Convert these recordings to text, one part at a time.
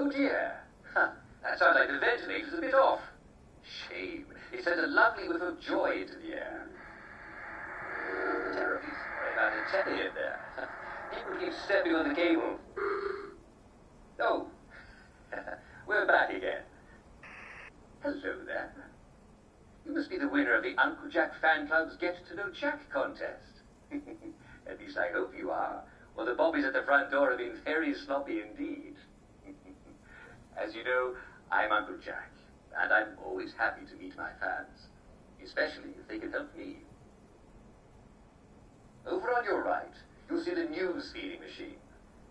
Oh dear. Huh. That sounds like the ventilator's a bit off. Shame. It sent a lovely whiff of joy into the air. Terribly sorry about the telly in there. People keep stepping on the cable. Oh. We're back again. Hello there. You must be the winner of the Uncle Jack Fan Club's Get to Know Jack contest. At least I hope you are. Well, the bobbies at the front door have been very sloppy indeed. As you know, I'm Uncle Jack, and I'm always happy to meet my fans, especially if they can help me. Over on your right, you'll see the news feeding machine.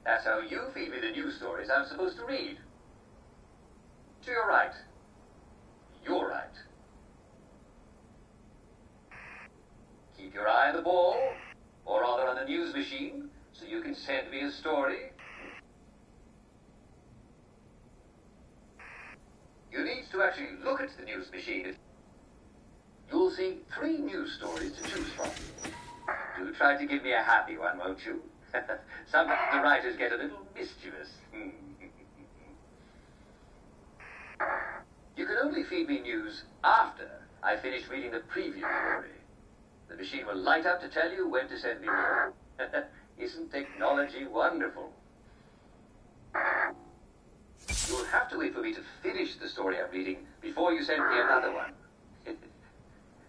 That's how you feed me the news stories I'm supposed to read. To your right. Your right. Keep your eye on the ball, or rather on the news machine, so you can send me a story. You need to actually look at the news machine. You'll see 3 news stories to choose from. Do try to give me a happy one, won't you? Sometimes the writers get a little mischievous. You can only feed me news after I finish reading the preview story. The machine will light up to tell you when to send me more. Isn't technology wonderful? You'll have to wait for me to finish the story I'm reading before you send me another one.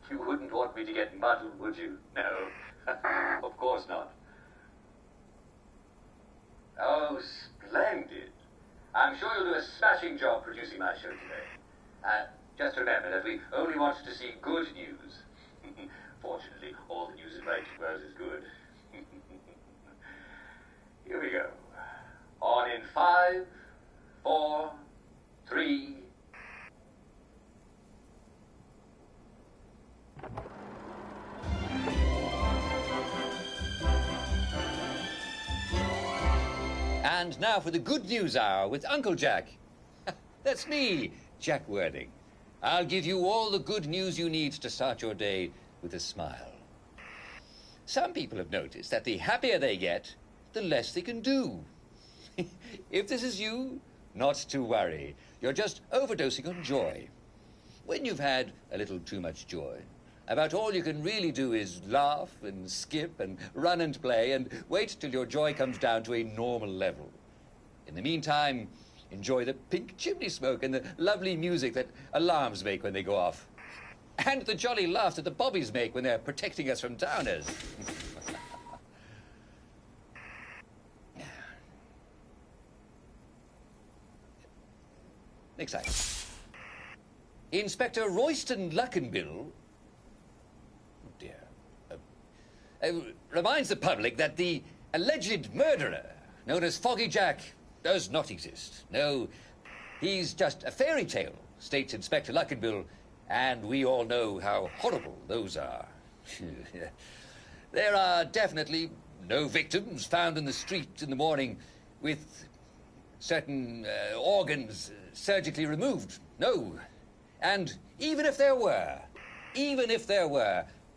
You wouldn't want me to get muddled, would you? No. Of course not. Oh, splendid. I'm sure you'll do a smashing job producing my show today. Just remember that we only want to see good news. Fortunately, all the news in writing world is good. Here we go. On in 5, 4, 3. And now for the Good News Hour with Uncle Jack. That's me, Jack Worthing. I'll give you all the good news you need to start your day with a smile. Some people have noticed that the happier they get, the less they can do. If this is you, not to worry. You're just overdosing on joy. When you've had a little too much joy, about all you can really do is laugh and skip and run and play and wait till your joy comes down to a normal level. In the meantime, enjoy the pink chimney smoke and the lovely music that alarms make when they go off. And the jolly laughs that the bobbies make when they're protecting us from downers. Next slide. Inspector Royston Luckenbill reminds the public that the alleged murderer, known as Foggy Jack, does not exist. No, he's just a fairy tale, states Inspector Luckenbill, and we all know how horrible those are. There are definitely no victims found in the street in the morning with certain organs surgically removed. No. And even if there were,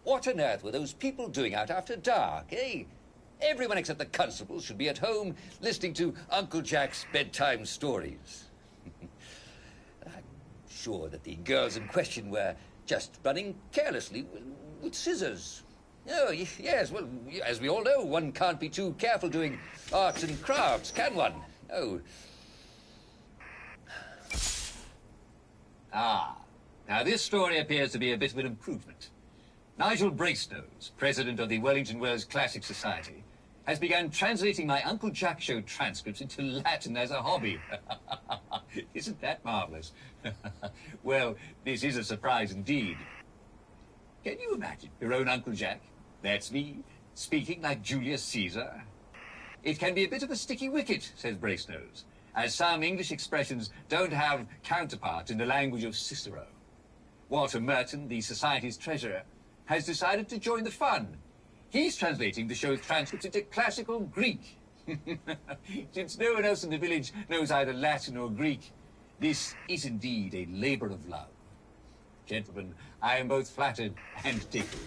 what on earth were those people doing out after dark, eh? Everyone except the constables should be at home listening to Uncle Jack's bedtime stories. I'm sure that the girls in question were just running carelessly with scissors. Oh, yes, well, as we all know, one can't be too careful doing arts and crafts, can one? Oh. Now this story appears to be a bit of an improvement. Nigel Bracenows, president of the Wellington Wells Classic Society, has begun translating my Uncle Jack Show transcripts into Latin as a hobby. Isn't that marvelous? Well, this is a surprise indeed. Can you imagine your own Uncle Jack? That's me, speaking like Julius Caesar. It can be a bit of a sticky wicket, says Bracenows, as some English expressions don't have counterparts in the language of Cicero. Walter Merton, the Society's treasurer, has decided to join the fun. He's translating the show's transcripts into classical Greek. Since no one else in the village knows either Latin or Greek, this is indeed a labor of love. Gentlemen, I am both flattered and tickled.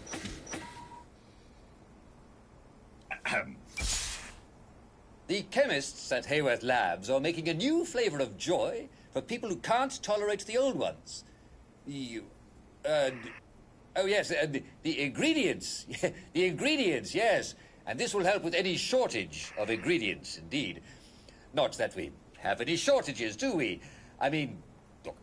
The chemists at Hayworth Labs are making a new flavor of joy for people who can't tolerate the old ones. Oh, yes, the ingredients. The ingredients, yes. And this will help with any shortage of ingredients, indeed. Not that we have any shortages, do we? I mean, look,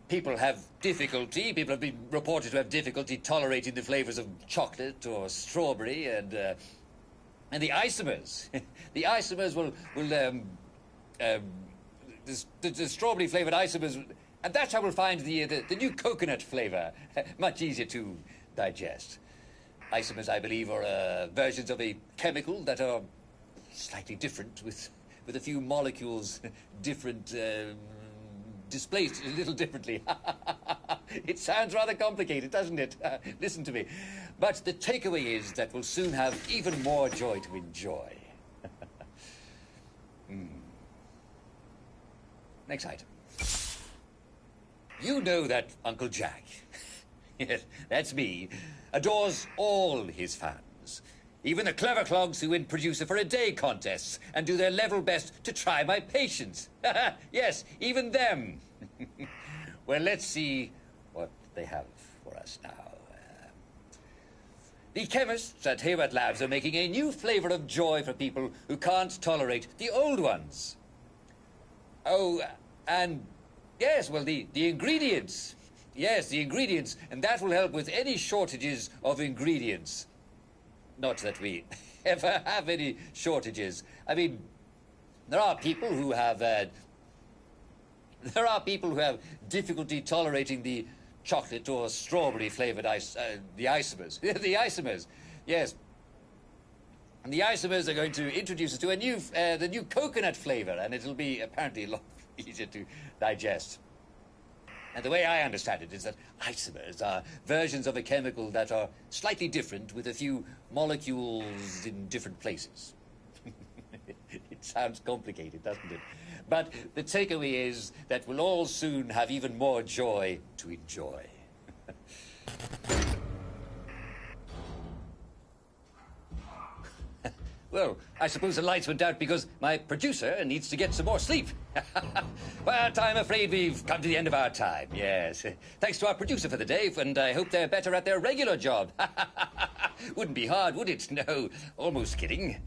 people have difficulty. People have been reported to have difficulty tolerating the flavors of chocolate or strawberry, and the isomers. The isomers will the strawberry-flavored isomers, and that's how we'll find the new coconut flavor much easier to digest. Isomers, I believe, are versions of a chemical that are slightly different, with a few molecules different, displaced a little differently. It sounds rather complicated, doesn't it? Listen to me. But the takeaway is that we'll soon have even more joy to enjoy. Next item. You know that Uncle Jack, yes, that's me, adores all his fans. Even the clever clogs who win producer for a day contests and do their level best to try my patience. Yes, even them. Well, let's see what they have for us now. The chemists at Hayworth Labs are making a new flavor of joy for people who can't tolerate the old ones. Oh, and yes, well, the ingredients. Yes, the ingredients, and that will help with any shortages of ingredients. Not that we ever have any shortages. I mean, there are people who have difficulty tolerating the chocolate or strawberry-flavored the isomers. The isomers, yes. And the isomers are going to introduce us to a new, the new coconut flavor, and it'll be apparently a lot easier to digest. And the way I understand it is that isomers are versions of a chemical that are slightly different with a few molecules in different places. It sounds complicated, doesn't it? But the takeaway is that we'll all soon have even more joy to enjoy. Well, I suppose the lights went out because my producer needs to get some more sleep. But I'm afraid we've come to the end of our time, yes. Thanks to our producer for the day, and I hope they're better at their regular job. Wouldn't be hard, would it? No, almost kidding.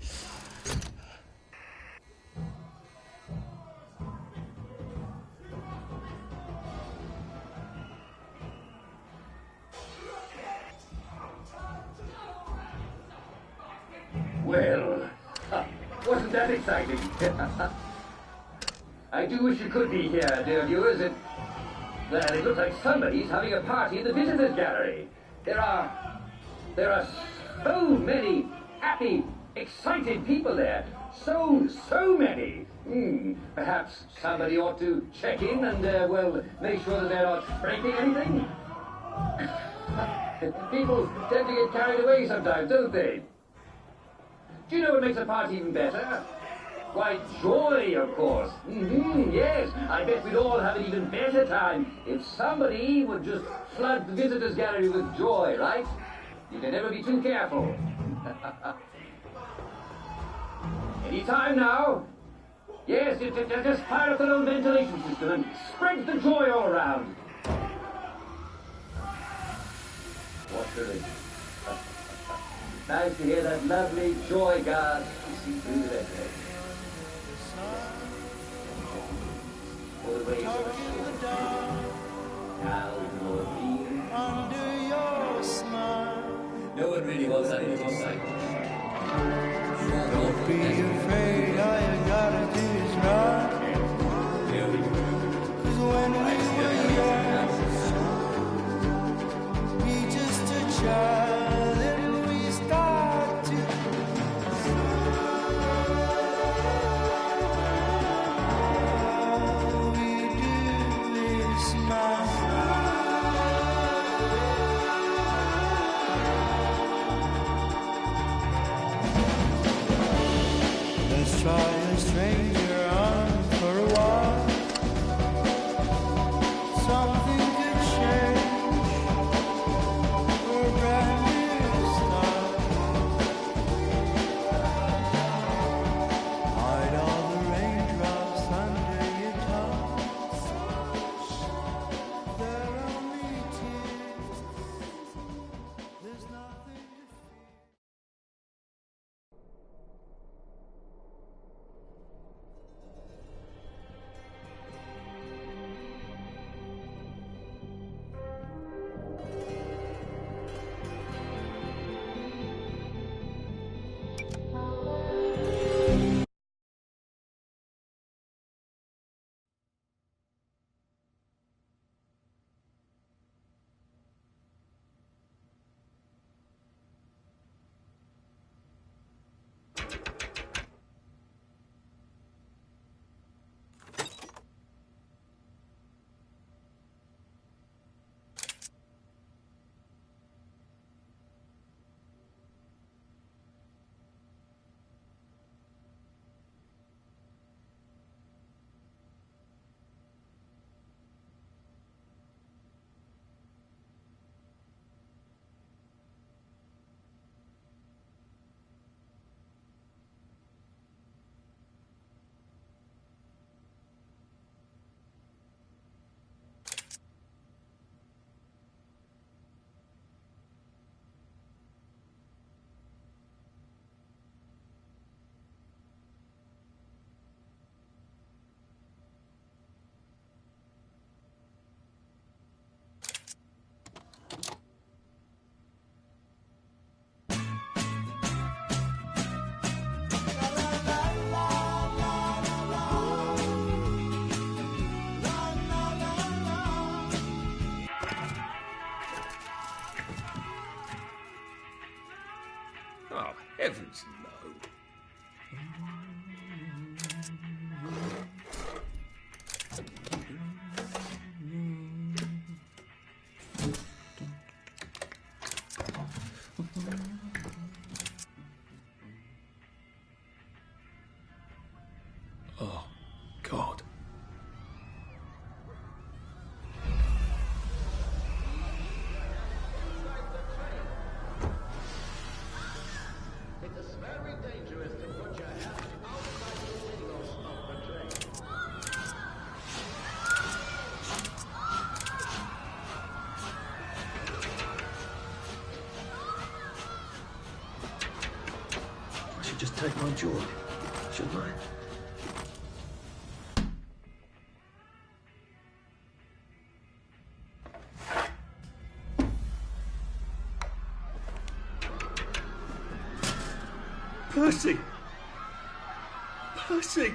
Well, wasn't that exciting? I do wish you could be here, dear viewers. Well, it looks like somebody's having a party in the visitors gallery. There are so many happy, excited people there. So many. Perhaps somebody ought to check in and, well, make sure that they're not breaking anything. People tend to get carried away sometimes, don't they? Do you know what makes a party even better? Why, joy, of course. Yes, I bet we'd all have an even better time if somebody would just flood the visitors' gallery with joy, right? You can never be too careful. Any time now. Yes, just fire up the low ventilation system and spread the joy all around. What's the relief? Nice to hear that lovely joy gas hissing through the ventilator. For the waves of a shore. Now with more beam. Under your smile. No one really wants that little sight. Don't be afraid, all you gotta do is run. 'Cause when we were young, we just a child and we start to all we do is smile. Let's try a stranger on for a while. Something could change for a brand new start. Heavens, no. Oh, God. It's very dangerous to put your hand outside the windows of the train. I should just take my joy, shouldn't I? Percy! Percy!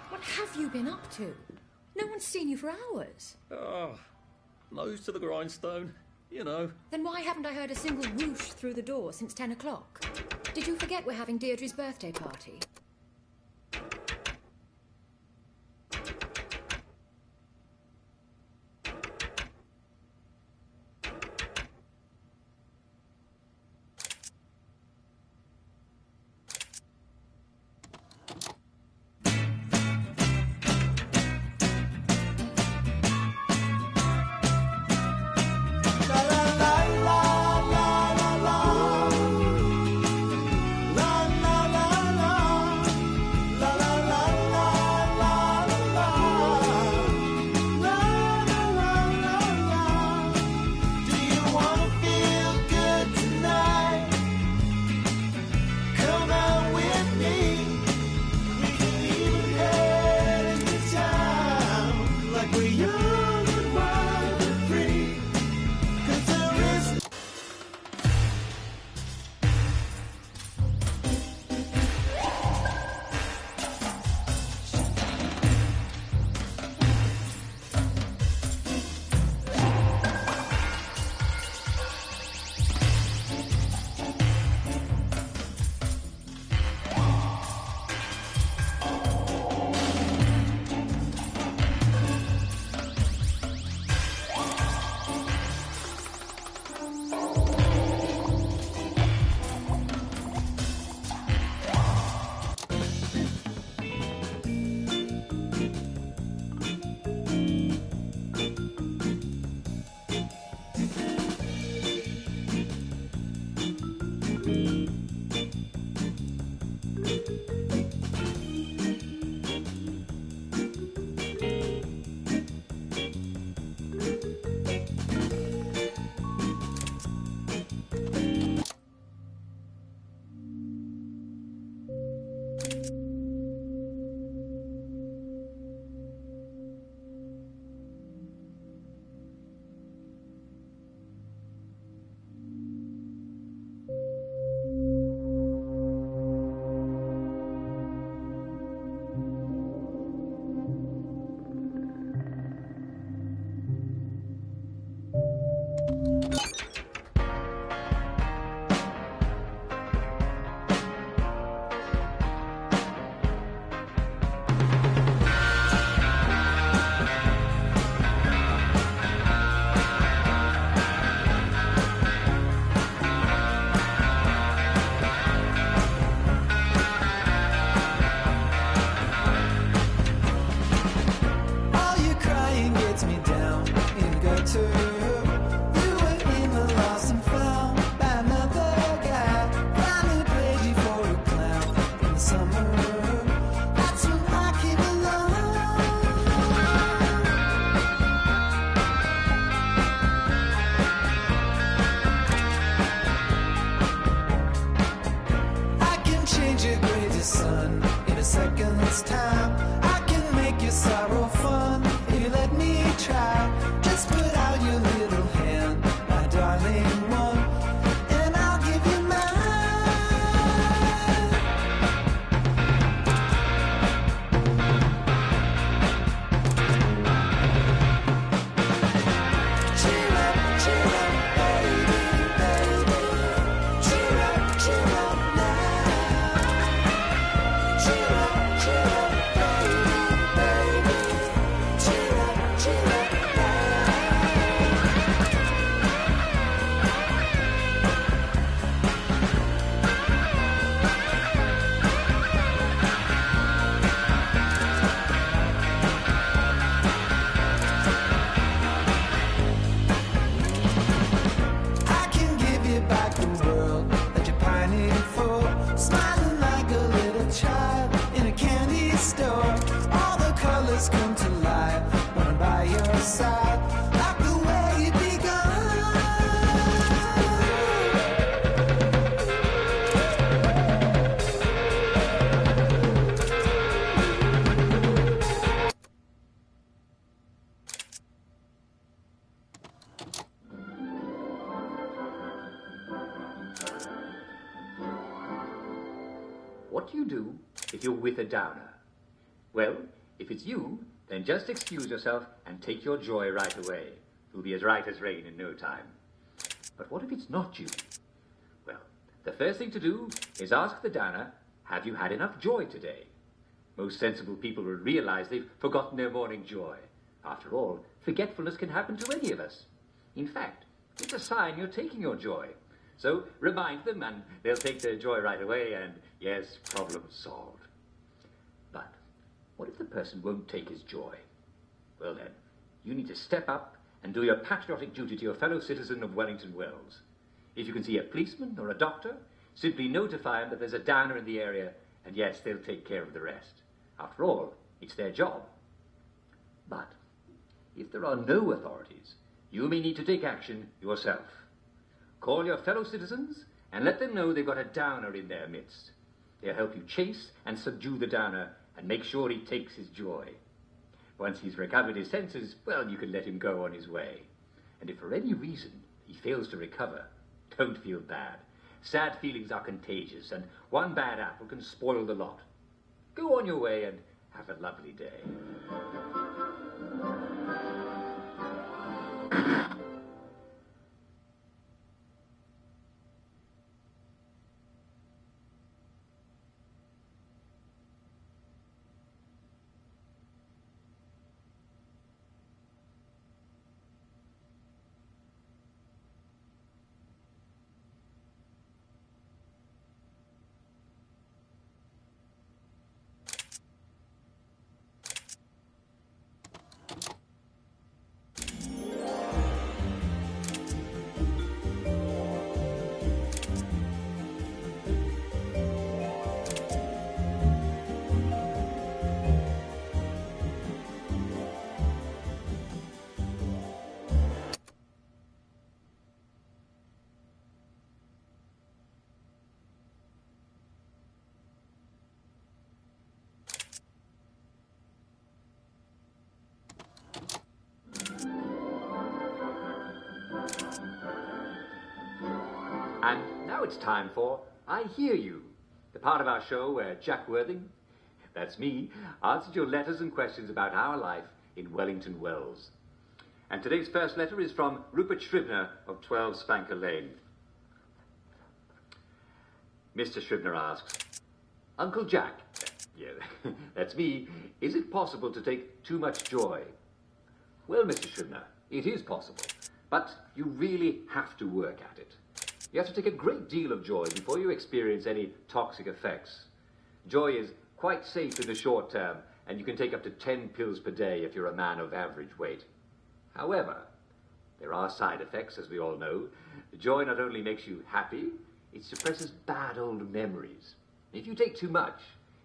What have you been up to? No one's seen you for hours. Oh, nose to the grindstone, you know. Then why haven't I heard a single whoosh through the door since 10 o'clock? Did you forget we're having Deirdre's birthday party? what do you do if you're with a downer? Well, if it's you, then just excuse yourself and take your joy right away. You'll be as right as rain in no time. But what if it's not you? Well, the first thing to do is ask the downer, have you had enough joy today? Most sensible people will realize they've forgotten their morning joy. After all, forgetfulness can happen to any of us. In fact, it's a sign you're taking your joy. So remind them and they'll take their joy right away and, yes, problem solved. But what if the person won't take his joy? Well then, you need to step up and do your patriotic duty to your fellow citizen of Wellington Wells. If you can see a policeman or a doctor, simply notify them that there's a downer in the area, and yes, they'll take care of the rest. After all, it's their job. But if there are no authorities, you may need to take action yourself. Call your fellow citizens and let them know they've got a downer in their midst. They'll help you chase and subdue the downer and make sure he takes his joy. Once he's recovered his senses, well, you can let him go on his way. And if for any reason he fails to recover, don't feel bad. Sad feelings are contagious, and one bad apple can spoil the lot. Go on your way and have a lovely day. And now it's time for I Hear You, the part of our show where Jack Worthing, that's me, answers your letters and questions about our life in Wellington Wells. And today's first letter is from Rupert Scribner of 12 Spanker Lane. Mr. Scribner asks, Uncle Jack, yeah, that's me, is it possible to take too much joy? Well, Mr. Scribner, it is possible, but you really have to work at it. You have to take a great deal of joy before you experience any toxic effects. Joy is quite safe in the short term, and you can take up to 10 pills per day if you're a man of average weight. However, there are side effects, as we all know. Joy not only makes you happy, it suppresses bad old memories. If you take too much,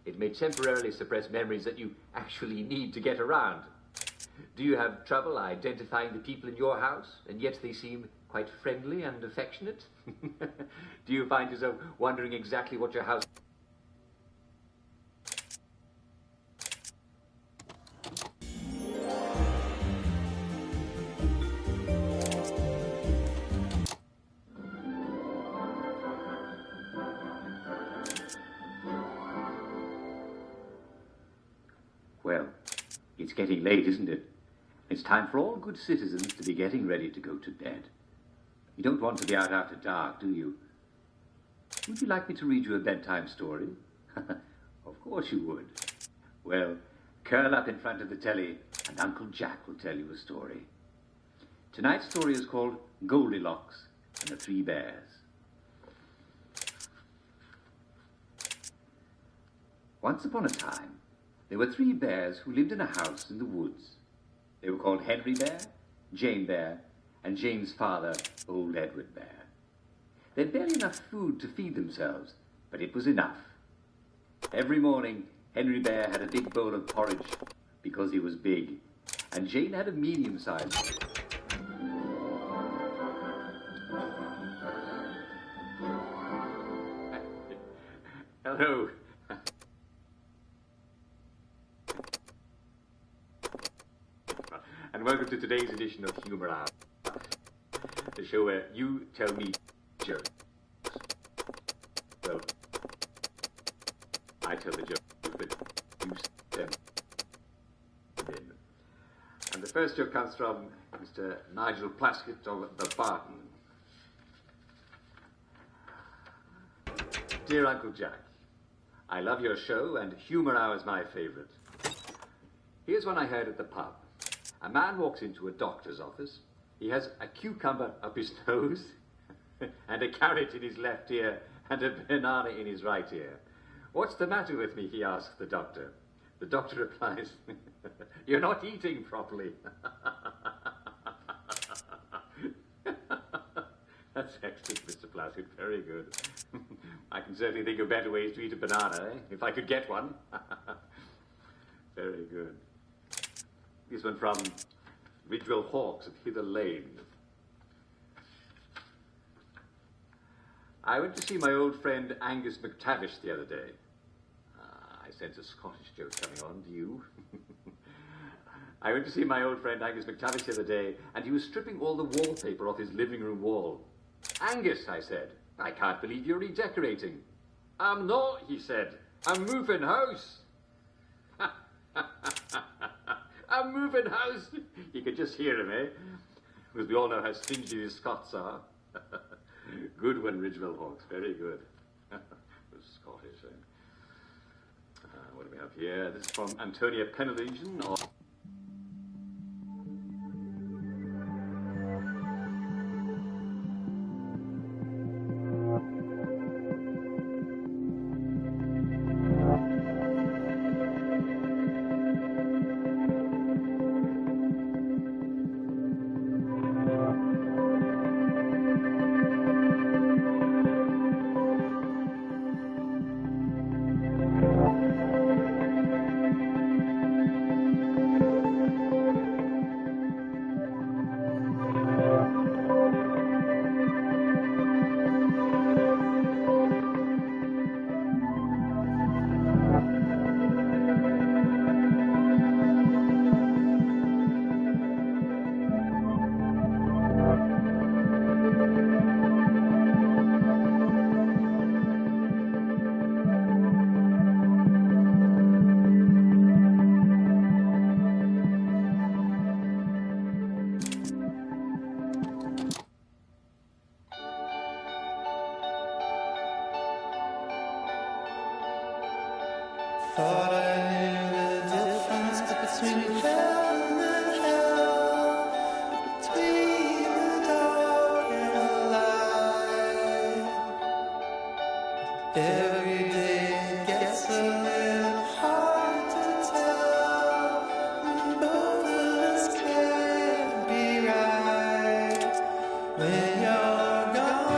it may temporarily suppress memories that you actually need to get around. Do you have trouble identifying the people in your house, and yet they seem quite friendly and affectionate? Do you find yourself wondering exactly what your house... Well, it's getting late, isn't it? It's time for all good citizens to be getting ready to go to bed. You don't want to be out after dark, do you? Would you like me to read you a bedtime story? Of course you would. Well, curl up in front of the telly and Uncle Jack will tell you a story. Tonight's story is called Goldilocks and the Three Bears. Once upon a time, there were 3 bears who lived in a house in the woods. They were called Henry Bear, Jane Bear, and Jane's father, old Edward Bear. They had barely enough food to feed themselves, but it was enough. Every morning, Henry Bear had a big bowl of porridge because he was big, and Jane had a medium-sized. Hello. And welcome to today's edition of Humor Hour, the show where you tell me jokes. Well, tell the joke, but you send it in. And the first joke comes from Mr. Nigel Plaskett of the Barton. Dear Uncle Jack, I love your show and Humour Hour's my favourite. Here's one I heard at the pub. A man walks into a doctor's office. He has a cucumber up his nose and a carrot in his left ear and a banana in his right ear. What's the matter with me, he asks the doctor. The doctor replies, you're not eating properly. That's excellent, Mr. Plaskett. Very good. I can certainly think of better ways to eat a banana, if I could get one. Very good. This one from Ridgewell Hawks at Hither Lane. I went to see my old friend Angus McTavish the other day. I sense a Scottish joke coming on. Do you? I went to see my old friend Angus McTavish the other day, and he was stripping all the wallpaper off his living room wall. Angus, I said, I can't believe you're redecorating. I'm not, he said. I'm moving house. I'm moving house. You could just hear him, eh? Because we all know how stingy the Scots are. Good one, Ridgewell Hawks. Very good. Scottish, eh? What do we have here? This is from Antonia Penelligen. Thought I knew the difference between heaven and hell, between the dark and the light. Every day it gets a little hard to tell, and both of us can't be right when you're gone.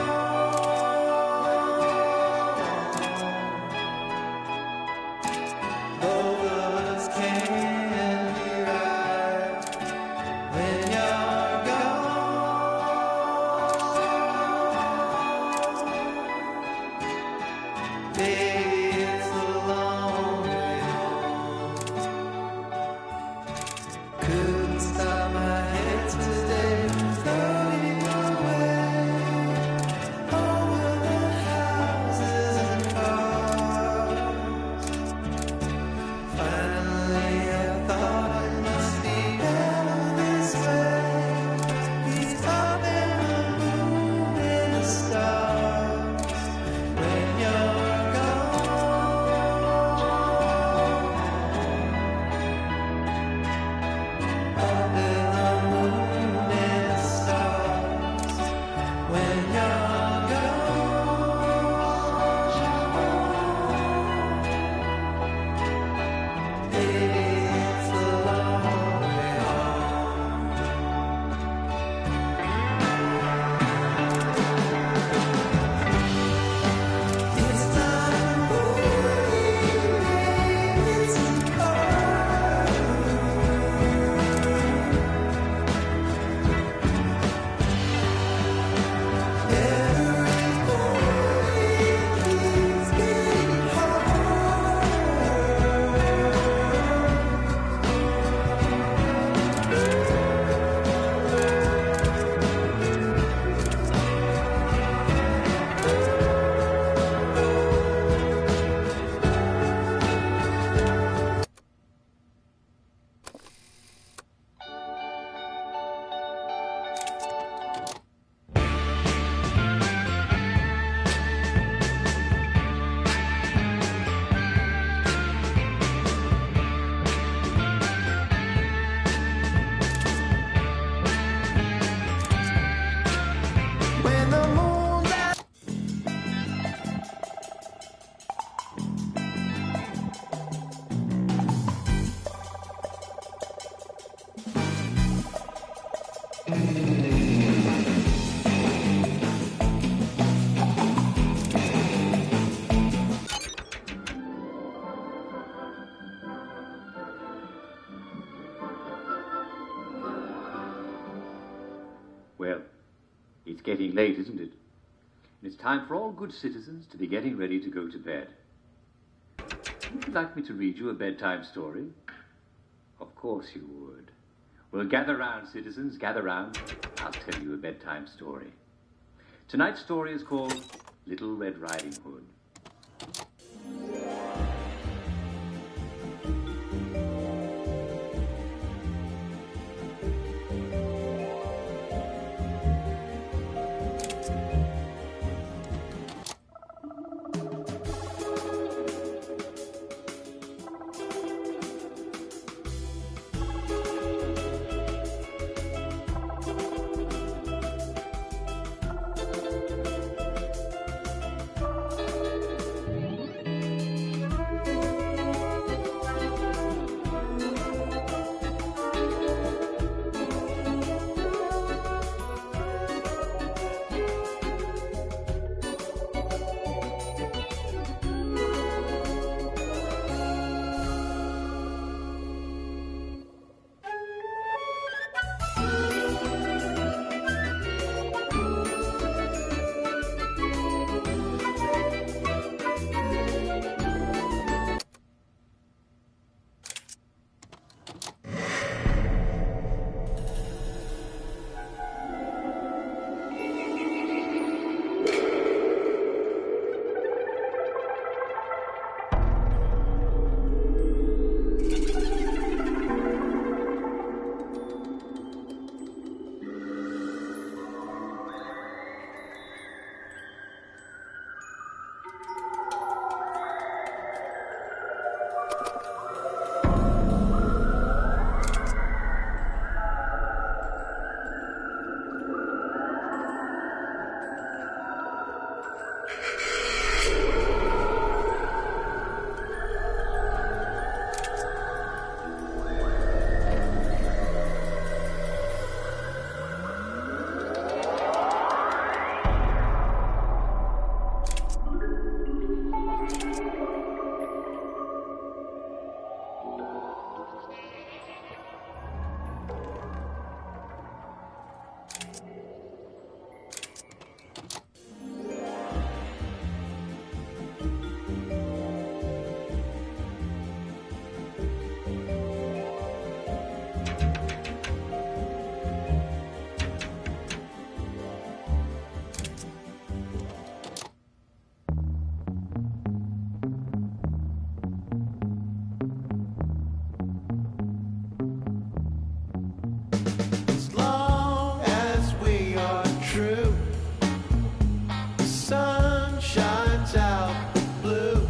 Both of us can't be right when you're gone. Baby, it's a long way home. Couldn't stop my head today from floating away over the houses and cars. Finally, I thought it must be better this way. He's up in the moon and the stars when you're gone. It's getting late, isn't it? And it's time for all good citizens to be getting ready to go to bed. Would you like me to read you a bedtime story? Of course you would. Well, gather round, citizens, gather round. I'll tell you a bedtime story. Tonight's story is called Little Red Riding Hood. As long as we are true, the sun shines out the blue.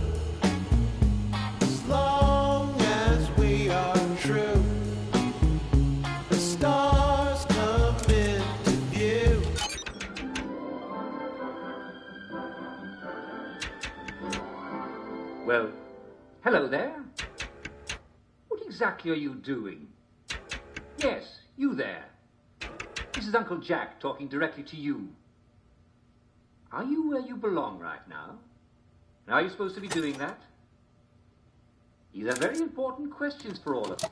As long as we are true, the stars come into view. Well, hello there. What exactly are you doing? Yes, you there. This is Uncle Jack talking directly to you. Are you where you belong right now? And are you supposed to be doing that? These are very important questions for all of us.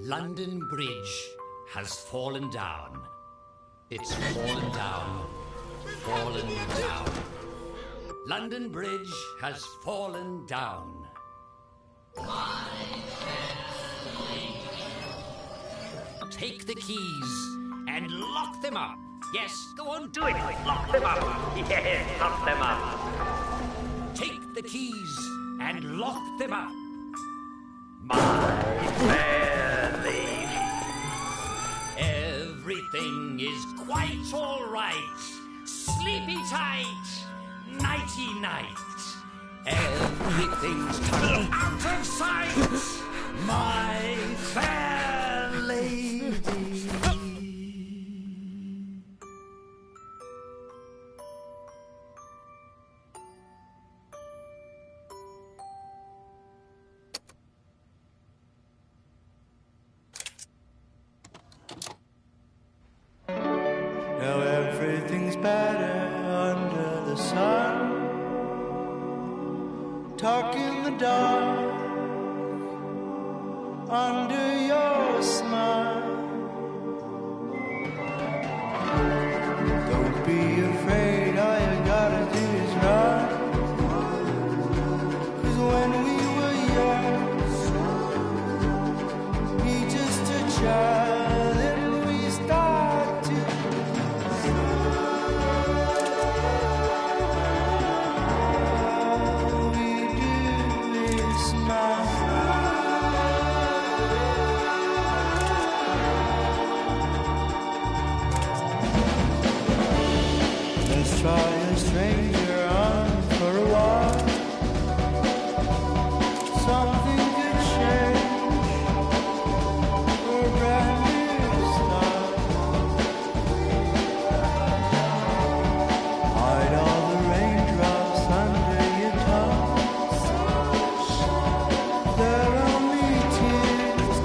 London Bridge has fallen down. It's fallen down. Fallen down. London Bridge has fallen down. Take the keys and lock them up. Yes, go on, do it. Lock them up. Yes, lock them up. Take the keys and lock them up. My fair lady. Everything is quite all right. Sleepy tight. Nighty-night. Everything's coming out of sight. My fair lady. stuck in the dark under your smile. Don't be afraid, all you gotta do is run. 'Cause when we were young, be just a child, and we start to all we do is smile. Let's try a stranger on for a while. Something could change for a brand new start. Hide all the raindrops under your tongue. They're only tears.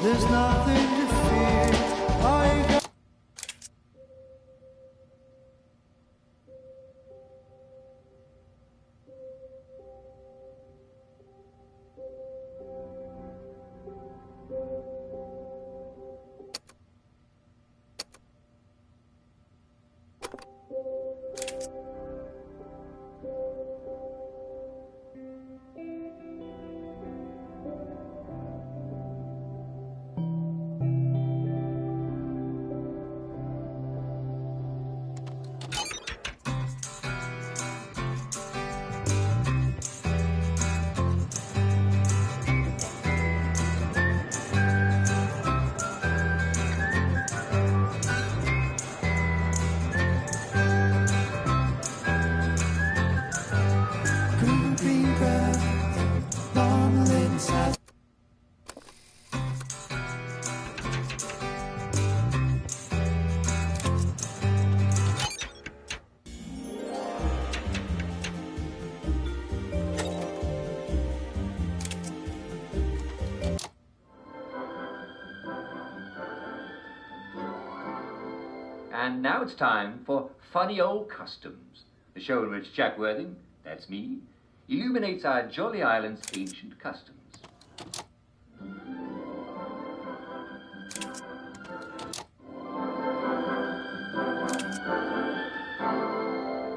There's nothing to fear. All you got green grass, marmalade sauce. And now it's time for Funny Old Customs, the show in which Jack Worthing, that's me, illuminates our jolly island's ancient customs.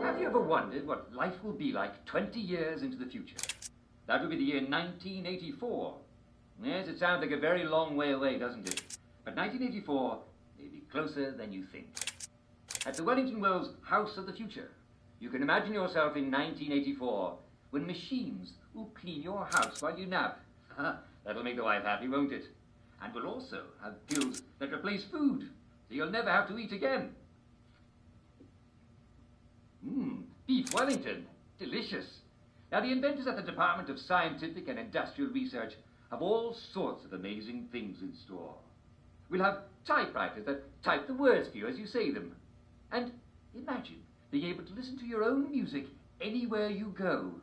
Have you ever wondered what life will be like 20 years into the future? That would be the year 1984. Yes, it sounds like a very long way away, doesn't it? But 1984 may be closer than you think. At the Wellington Wells House of the Future, you can imagine yourself in 1984 when machines will clean your house while you nap. That'll make the wife happy, won't it? And we'll also have pills that replace food, so you'll never have to eat again. Beef Wellington, delicious. Now, the inventors at the Department of Scientific and Industrial Research have all sorts of amazing things in store. We'll have typewriters that type the words for you as you say them. And imagine being able to listen to your own music anywhere you go.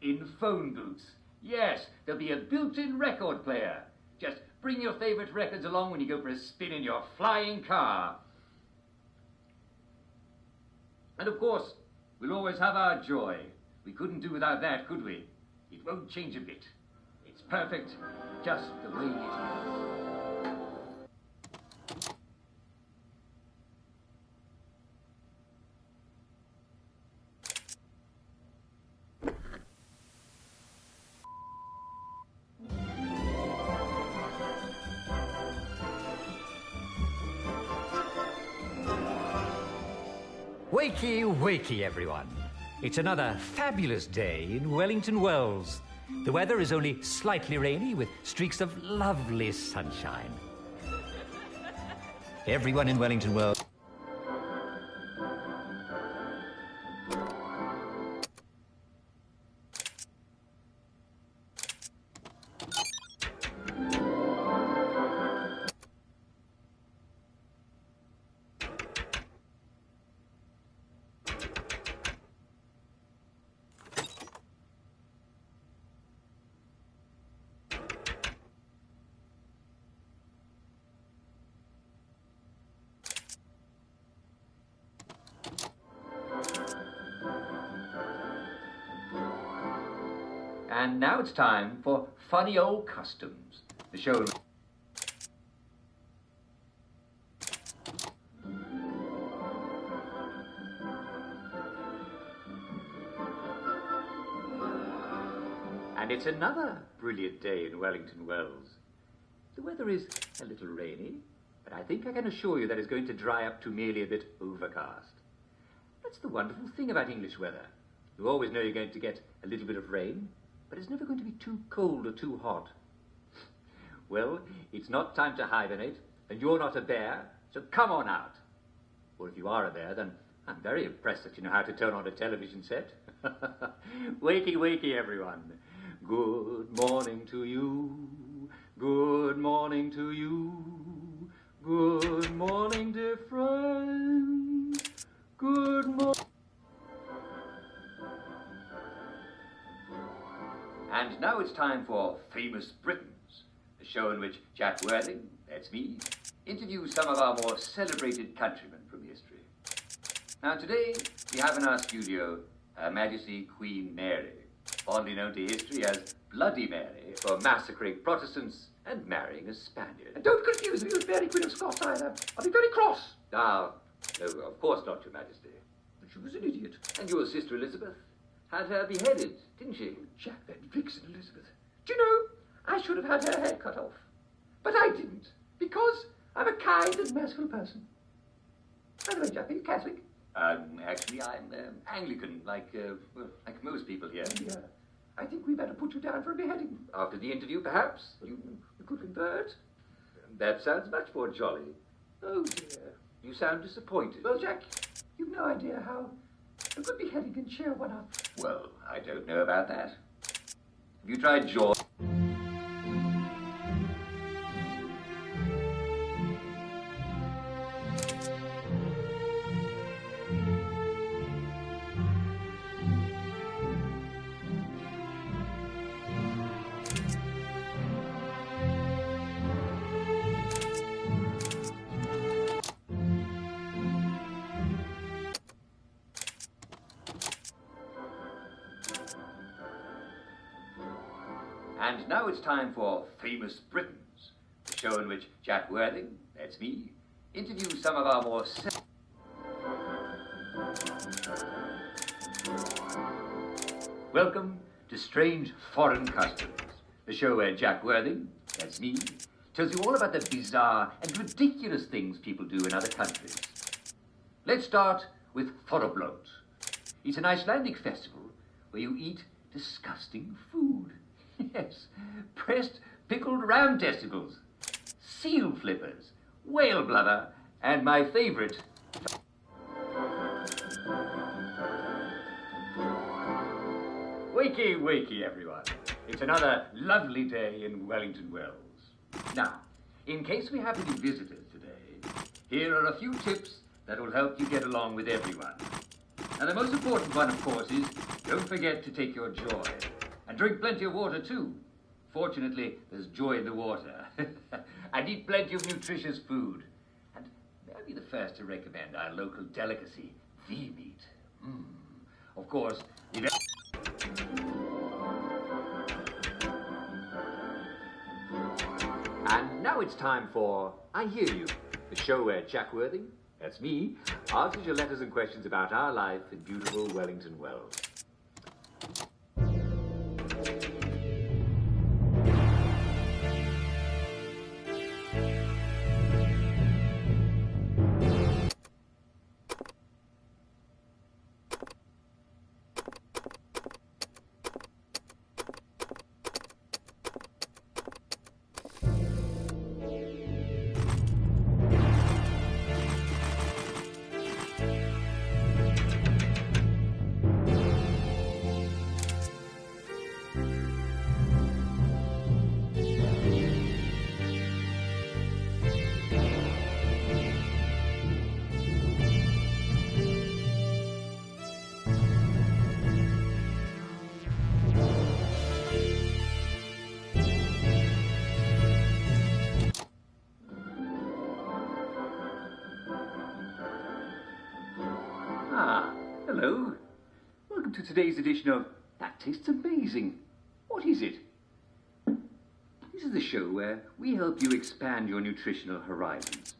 In phone booths. Yes, there'll be a built-in record player. Just bring your favorite records along when you go for a spin in your flying car. And of course, we'll always have our joy. We couldn't do without that, could we? It won't change a bit. It's perfect, just the way it is. Wakey, wakey, everyone. It's another fabulous day in Wellington Wells. The weather is only slightly rainy with streaks of lovely sunshine. Everyone in Wellington Wells. And now it's time for Funny Old Customs, the show. And it's another brilliant day in Wellington Wells. The weather is a little rainy, but I think I can assure you that it's going to dry up to merely a bit overcast. That's the wonderful thing about English weather. You always know you're going to get a little bit of rain, but it's never going to be too cold or too hot. Well, it's not time to hibernate, and you're not a bear, so come on out. Or if you are a bear, then I'm very impressed that you know how to turn on a television set. Wakey, wakey, everyone. Good morning to you. Good morning to you. Good morning, dear friends. Good morning. And now it's time for Famous Britons, the show in which Jack Worthing, that's me, interviews some of our more celebrated countrymen from history. Now today, we have in our studio Her Majesty Queen Mary, fondly known to history as Bloody Mary, for massacring Protestants and marrying a Spaniard. And don't confuse me with Mary Queen of Scots either. I'll be very cross. Ah, no, of course not, Your Majesty. But she was an idiot. And your sister Elizabeth had her beheaded, didn't she? Jack, that vixen Elizabeth. Do you know, I should have had her head cut off. But I didn't, because I'm a kind and merciful person. By the way, Jack, are you Catholic? Actually, I'm Anglican, like most people here. Yeah. I think we better put you down for a beheading. After the interview, perhaps? You could convert? That sounds much more jolly. Oh, dear. You sound disappointed. Well, Jack, you've no idea how a good beheading can cheer one up. Well, I don't know about that. Have you tried George? And now it's time for Famous Britons, the show in which Jack Worthing, that's me, interviews some of our more... Welcome to Strange Foreign Customs, the show where Jack Worthing, that's me, tells you all about the bizarre and ridiculous things people do in other countries. Let's start with Thorroblot. It's an Icelandic festival where you eat disgusting food. Yes, pressed pickled ram testicles, seal flippers, whale blubber, and my favorite... Wakey, wakey, everyone. It's another lovely day in Wellington Wells. Now, in case we have any visitors today, here are a few tips that will help you get along with everyone. And the most important one, of course, is don't forget to take your joy. And drink plenty of water, too. Fortunately, there's joy in the water. And eat plenty of nutritious food. And may I be the first to recommend our local delicacy, veal meat. Of course, And now it's time for I Hear You, the show where Jack Worthing, that's me, answers your letters and questions about our life in beautiful Wellington Wells. Hello. Welcome to today's edition of That Tastes Amazing. What is it? This is the show where we help you expand your nutritional horizons.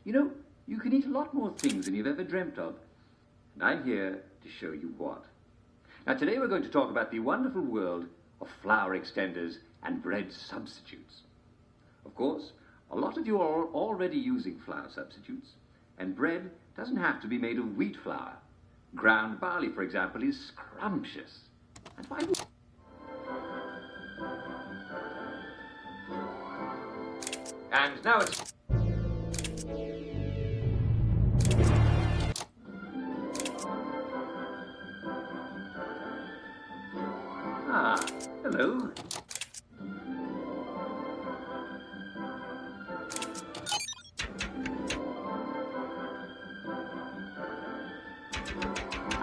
You know, you can eat a lot more things than you've ever dreamt of. And I'm here to show you what. Now, today we're going to talk about the wonderful world of flour extenders and bread substitutes. Of course, a lot of you are already using flour substitutes, and bread doesn't have to be made of wheat flour. Ground barley, for example, is scrumptious. And why would... And now it's... Ah, hello.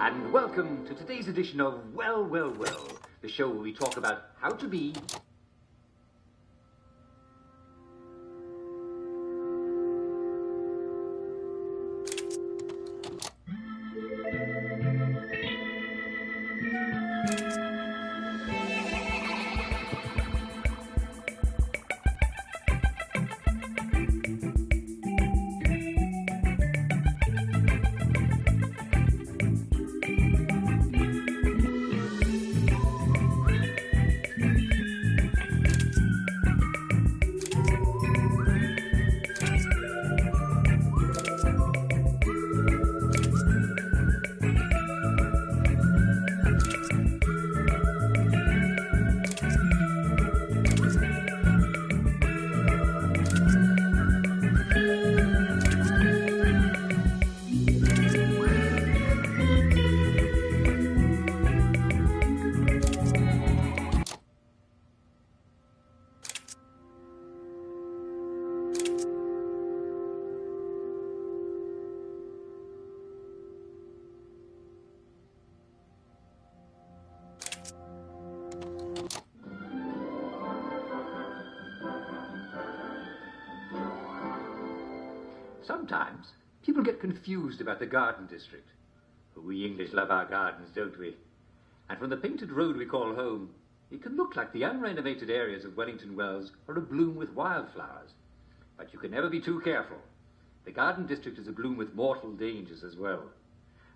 And welcome to today's edition of Well, Well, Well, the show where we talk about how to be... Sometimes people get confused about the garden district. We English love our gardens, don't we? And from the painted road we call home, it can look like the unrenovated areas of Wellington Wells are abloom with wildflowers. But you can never be too careful. The garden district is abloom with mortal dangers as well.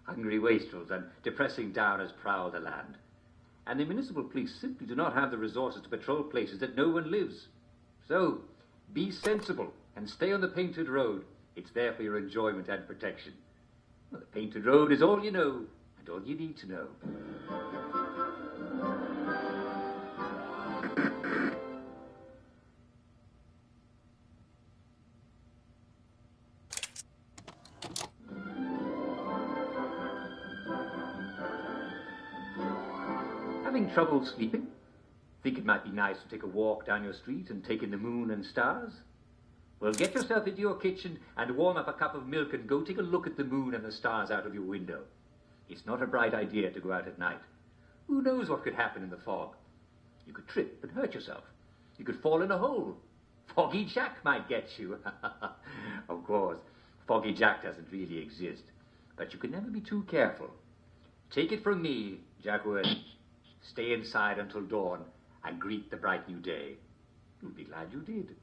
Hungry wastrels and depressing downers prowl the land. And the municipal police simply do not have the resources to patrol places that no one lives. So, be sensible and stay on the painted road. It's there for your enjoyment and protection. Well, the painted road is all you know and all you need to know. Having trouble sleeping? Think it might be nice to take a walk down your street and take in the moon and stars? Well, get yourself into your kitchen and warm up a cup of milk and go take a look at the moon and the stars out of your window. It's not a bright idea to go out at night. Who knows what could happen in the fog? You could trip and hurt yourself. You could fall in a hole. Foggy Jack might get you. Of course, Foggy Jack doesn't really exist. But you can never be too careful. Take it from me, Jack Wood. Stay inside until dawn and greet the bright new day. You'll be glad you did.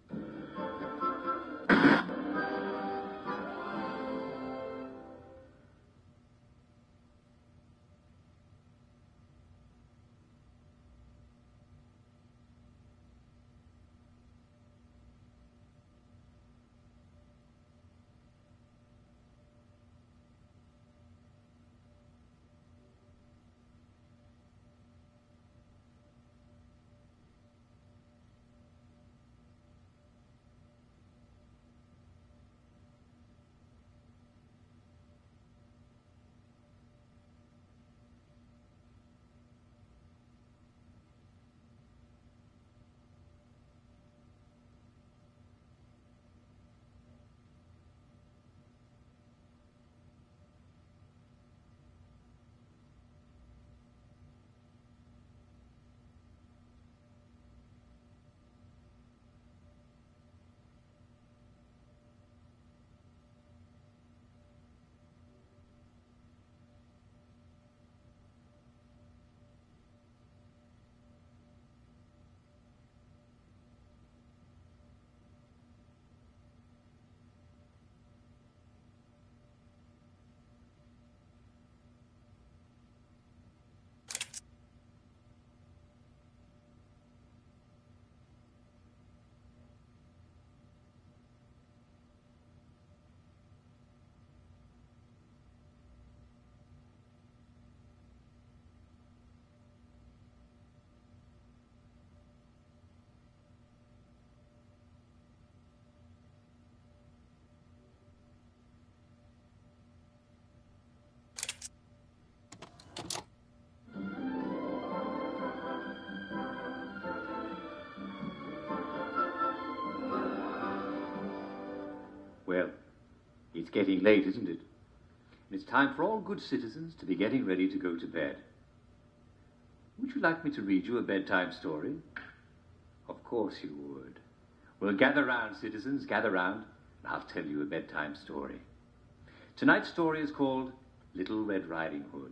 Well, it's getting late, isn't it? And it's time for all good citizens to be getting ready to go to bed. Would you like me to read you a bedtime story? Of course you would. Well, gather round, citizens, gather round, and I'll tell you a bedtime story. Tonight's story is called Little Red Riding Hood.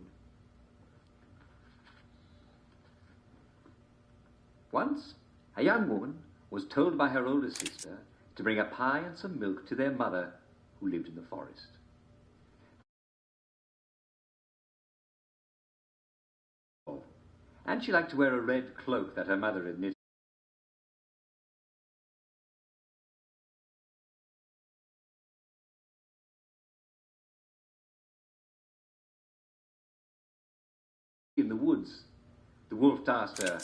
Once, a young woman was told by her older sister to bring a pie and some milk to their mother, who lived in the forest. And she liked to wear a red cloak that her mother had knit. In the woods, the wolf asked her,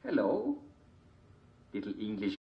"Hello, little English